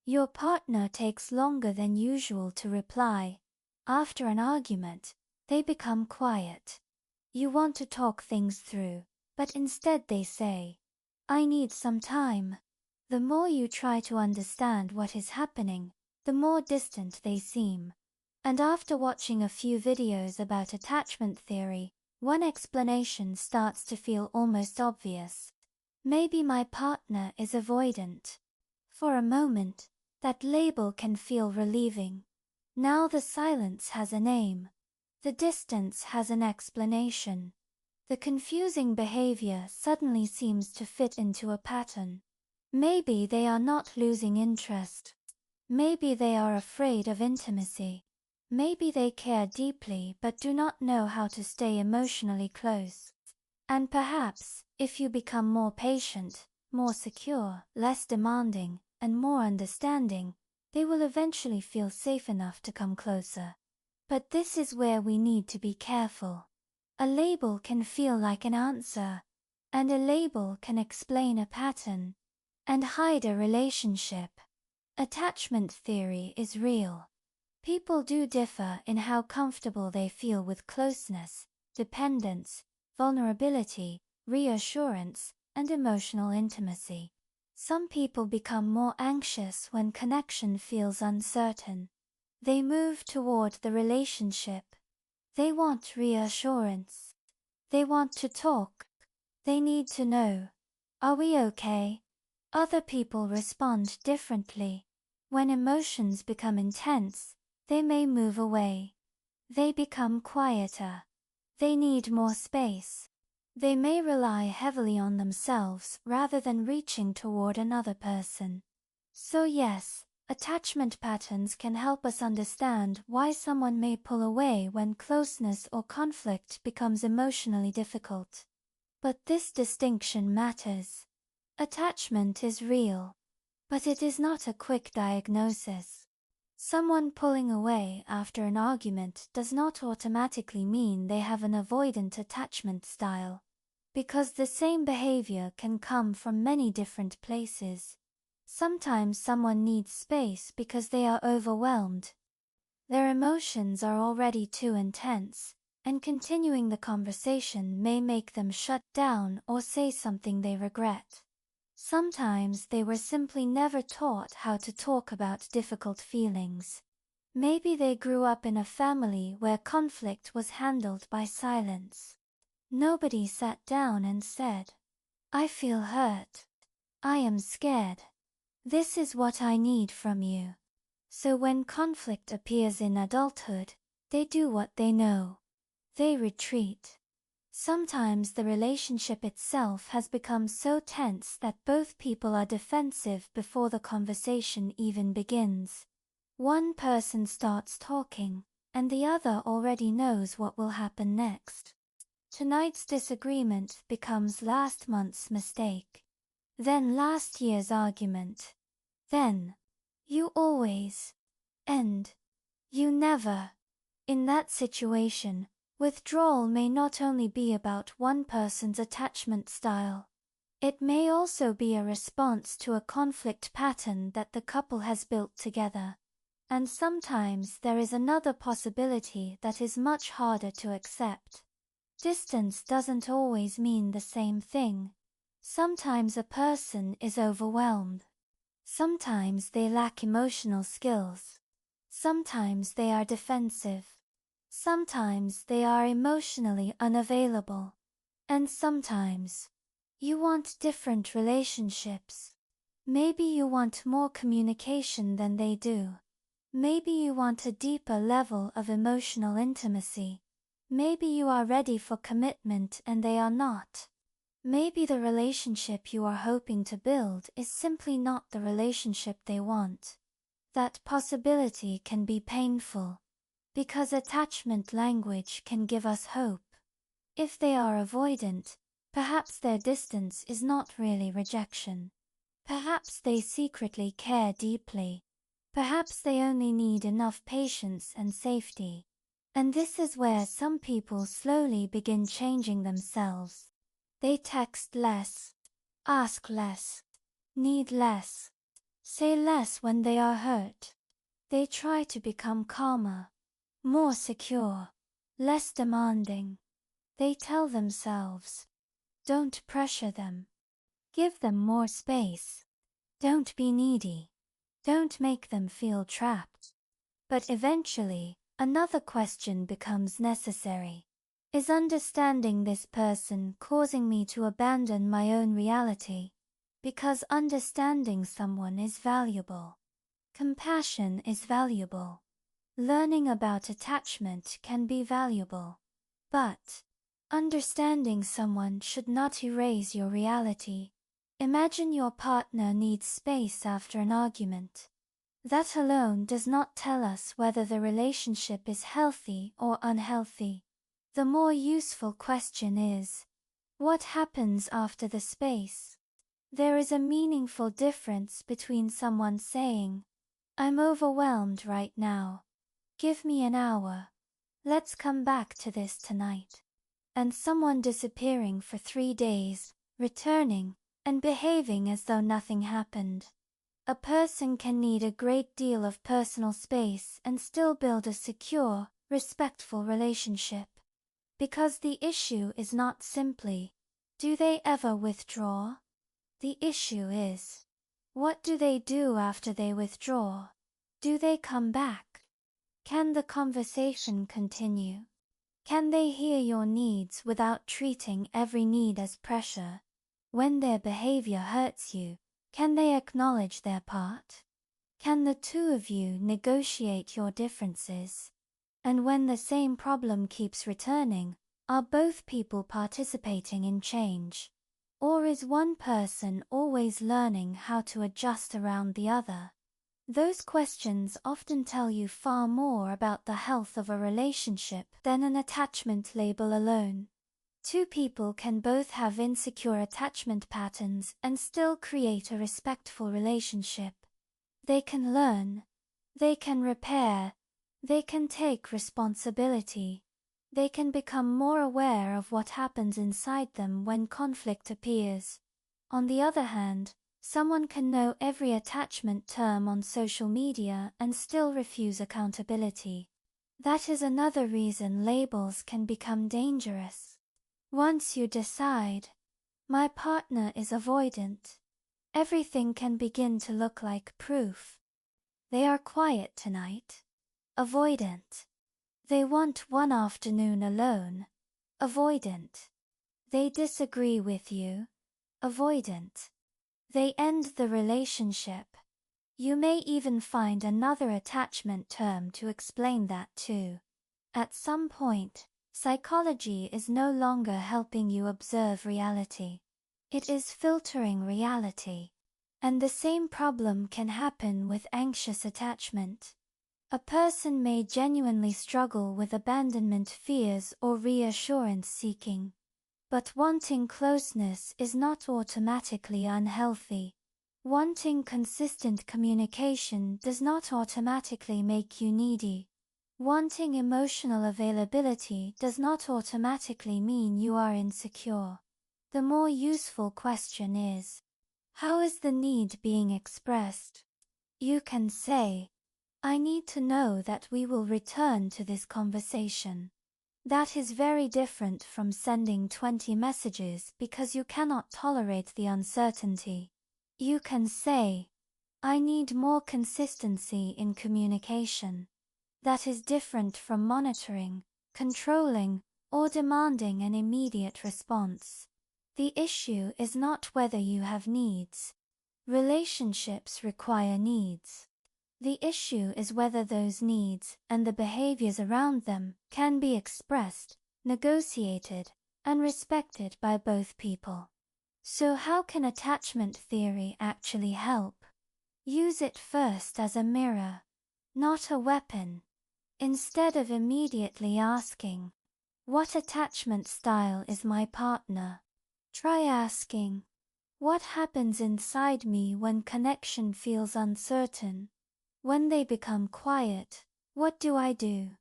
Your partner takes longer than usual to reply. After an argument, they become quiet. You want to talk things through, but instead they say, "I need some time." The more you try to understand what is happening, the more distant they seem. And after watching a few videos about attachment theory, one explanation starts to feel almost obvious. Maybe my partner is avoidant. For a moment, that label can feel relieving. Now the silence has a name. The distance has an explanation. The confusing behavior suddenly seems to fit into a pattern. Maybe they are not losing interest. Maybe they are afraid of intimacy. Maybe they care deeply but do not know how to stay emotionally close. And perhaps, if you become more patient, more secure, less demanding, and more understanding, they will eventually feel safe enough to come closer. But this is where we need to be careful. A label can feel like an answer, and a label can explain a pattern, and hide a relationship. Attachment theory is real. People do differ in how comfortable they feel with closeness, dependence, vulnerability, reassurance, and emotional intimacy. Some people become more anxious when connection feels uncertain. They move toward the relationship. They want reassurance. They want to talk. They need to know, "Are we okay?" Other people respond differently. When emotions become intense, they may move away. They become quieter. They need more space. They may rely heavily on themselves rather than reaching toward another person. So yes, attachment patterns can help us understand why someone may pull away when closeness or conflict becomes emotionally difficult. But this distinction matters. Attachment is real, but it is not a quick diagnosis. Someone pulling away after an argument does not automatically mean they have an avoidant attachment style, because the same behavior can come from many different places. Sometimes someone needs space because they are overwhelmed. Their emotions are already too intense, and continuing the conversation may make them shut down or say something they regret. Sometimes they were simply never taught how to talk about difficult feelings. Maybe they grew up in a family where conflict was handled by silence. Nobody sat down and said, "I feel hurt. I am scared. This is what I need from you." So when conflict appears in adulthood, they do what they know. They retreat. Sometimes the relationship itself has become so tense that both people are defensive before the conversation even begins. One person starts talking, and the other already knows what will happen next. Tonight's disagreement becomes last month's mistake. Then last year's argument. Then, "You always," and "You never." In that situation, withdrawal may not only be about one person's attachment style. It may also be a response to a conflict pattern that the couple has built together. And sometimes there is another possibility that is much harder to accept. Distance doesn't always mean the same thing. Sometimes a person is overwhelmed. Sometimes they lack emotional skills. Sometimes they are defensive. Sometimes they are emotionally unavailable. And sometimes you want different relationships. Maybe you want more communication than they do. Maybe you want a deeper level of emotional intimacy. Maybe you are ready for commitment and they are not. Maybe the relationship you are hoping to build is simply not the relationship they want. That possibility can be painful, because attachment language can give us hope. If they are avoidant, perhaps their distance is not really rejection. Perhaps they secretly care deeply. Perhaps they only need enough patience and safety. And this is where some people slowly begin changing themselves. They text less, ask less, need less, say less when they are hurt. They try to become calmer, more secure, less demanding. They tell themselves, don't pressure them. Give them more space. Don't be needy. Don't make them feel trapped. But eventually, another question becomes necessary. Is understanding this person causing me to abandon my own reality? Because understanding someone is valuable. Compassion is valuable. Learning about attachment can be valuable. But understanding someone should not erase your reality. Imagine your partner needs space after an argument. That alone does not tell us whether the relationship is healthy or unhealthy. The more useful question is, what happens after the space? There is a meaningful difference between someone saying, I'm overwhelmed right now. Give me an hour. Let's come back to this tonight. And someone disappearing for 3 days, returning, and behaving as though nothing happened. A person can need a great deal of personal space and still build a secure, respectful relationship. Because the issue is not simply, do they ever withdraw? The issue is, what do they do after they withdraw? Do they come back? Can the conversation continue? Can they hear your needs without treating every need as pressure? When their behavior hurts you, can they acknowledge their part? Can the two of you negotiate your differences? And when the same problem keeps returning, are both people participating in change? Or is one person always learning how to adjust around the other? Those questions often tell you far more about the health of a relationship than an attachment label alone. Two people can both have insecure attachment patterns and still create a respectful relationship. They can learn. They can repair. They can take responsibility. They can become more aware of what happens inside them when conflict appears. On the other hand, someone can know every attachment term on social media and still refuse accountability. That is another reason labels can become dangerous. Once you decide, my partner is avoidant, everything can begin to look like proof. They are quiet tonight. Avoidant. They want one afternoon alone. Avoidant. They disagree with you. Avoidant. They end the relationship. You may even find another attachment term to explain that too. At some point, psychology is no longer helping you observe reality. It is filtering reality. And the same problem can happen with anxious attachment. A person may genuinely struggle with abandonment fears or reassurance seeking. But wanting closeness is not automatically unhealthy. Wanting consistent communication does not automatically make you needy. Wanting emotional availability does not automatically mean you are insecure. The more useful question is, how is the need being expressed? You can say, I need to know that we will return to this conversation. That is very different from sending 20 messages because you cannot tolerate the uncertainty. You can say, I need more consistency in communication. That is different from monitoring, controlling, or demanding an immediate response. The issue is not whether you have needs. Relationships require needs. The issue is whether those needs and the behaviors around them can be expressed, negotiated, and respected by both people. So how can attachment theory actually help? Use it first as a mirror, not a weapon. Instead of immediately asking, what attachment style is my partner? Try asking, what happens inside me when connection feels uncertain? When they become quiet, what do I do?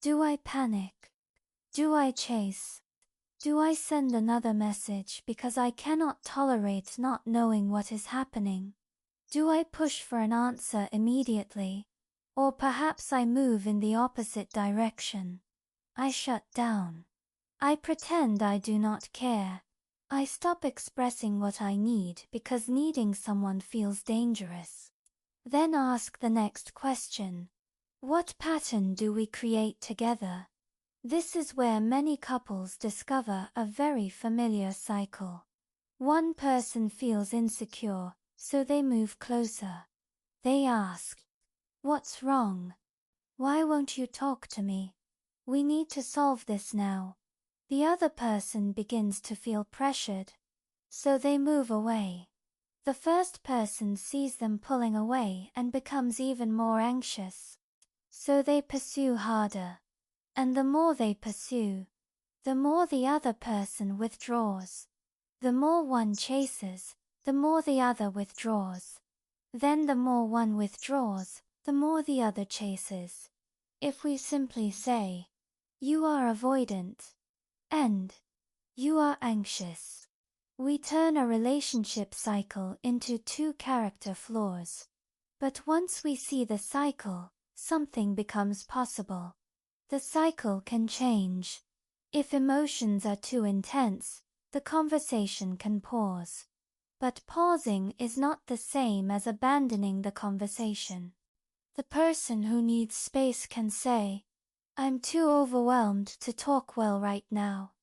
Do I panic? Do I chase? Do I send another message because I cannot tolerate not knowing what is happening? Do I push for an answer immediately? Or perhaps I move in the opposite direction. I shut down. I pretend I do not care. I stop expressing what I need because needing someone feels dangerous. Then ask the next question. What pattern do we create together? This is where many couples discover a very familiar cycle. One person feels insecure, so they move closer. They ask, "What's wrong? Why won't you talk to me? We need to solve this now." The other person begins to feel pressured, so they move away. The first person sees them pulling away and becomes even more anxious, so they pursue harder. And the more they pursue, the more the other person withdraws. The more one chases, the more the other withdraws. Then the more one withdraws, the more the other chases. If we simply say, "You are avoidant," and "You are anxious," we turn a relationship cycle into two character flaws. But once we see the cycle, something becomes possible. The cycle can change. If emotions are too intense, the conversation can pause. But pausing is not the same as abandoning the conversation. The person who needs space can say, "I'm too overwhelmed to talk well right now.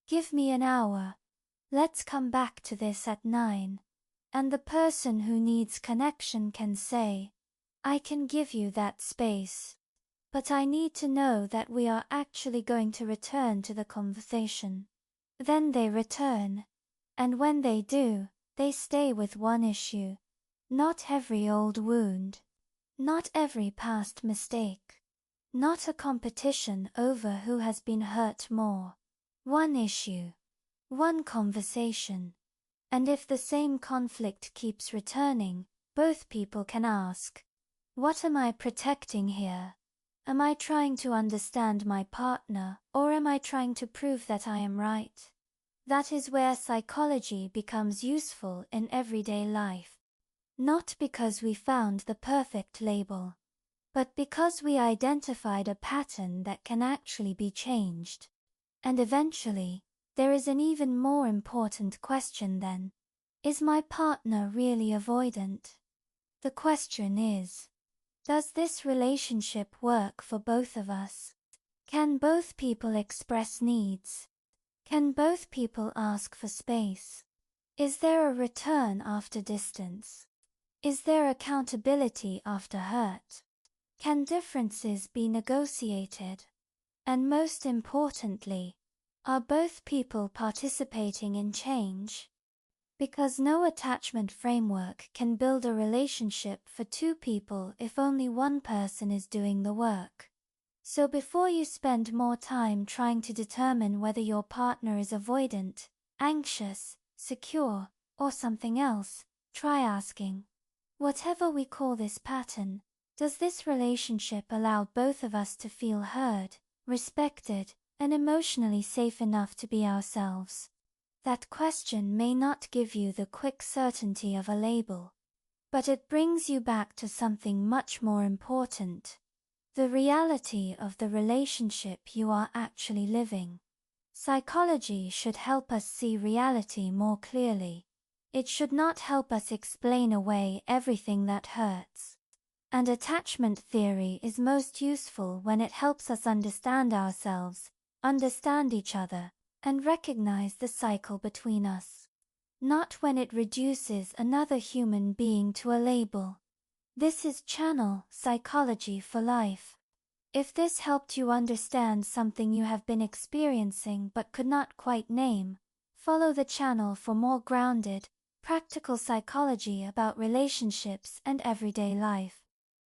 Give me an hour. Let's come back to this at 9. And the person who needs connection can say, "I can give you that space. But I need to know that we are actually going to return to the conversation." Then they return. And when they do, they stay with one issue. Not every old wound. Not every past mistake. Not a competition over who has been hurt more. One issue. One conversation. And if the same conflict keeps returning, both people can ask, "What am I protecting here? Am I trying to understand my partner, or am I trying to prove that I am right?" That is where psychology becomes useful in everyday life. Not because we found the perfect label, but because we identified a pattern that can actually be changed. And eventually, there is an even more important question then. Is my partner really avoidant? The question is, does this relationship work for both of us? Can both people express needs? Can both people ask for space? Is there a return after distance? Is there accountability after hurt? Can differences be negotiated? And most importantly, are both people participating in change? Because no attachment framework can build a relationship for two people if only one person is doing the work. So before you spend more time trying to determine whether your partner is avoidant, anxious, secure, or something else, try asking, whatever we call this pattern, does this relationship allow both of us to feel heard, respected, and emotionally safe enough to be ourselves? That question may not give you the quick certainty of a label, but it brings you back to something much more important. The reality of the relationship you are actually living. Psychology should help us see reality more clearly. It should not help us explain away everything that hurts. And attachment theory is most useful when it helps us understand ourselves, understand each other, and recognize the cycle between us. Not when it reduces another human being to a label. This is Channel Psychology for Life. If this helped you understand something you have been experiencing but could not quite name, follow the channel for more grounded, practical psychology about relationships and everyday life.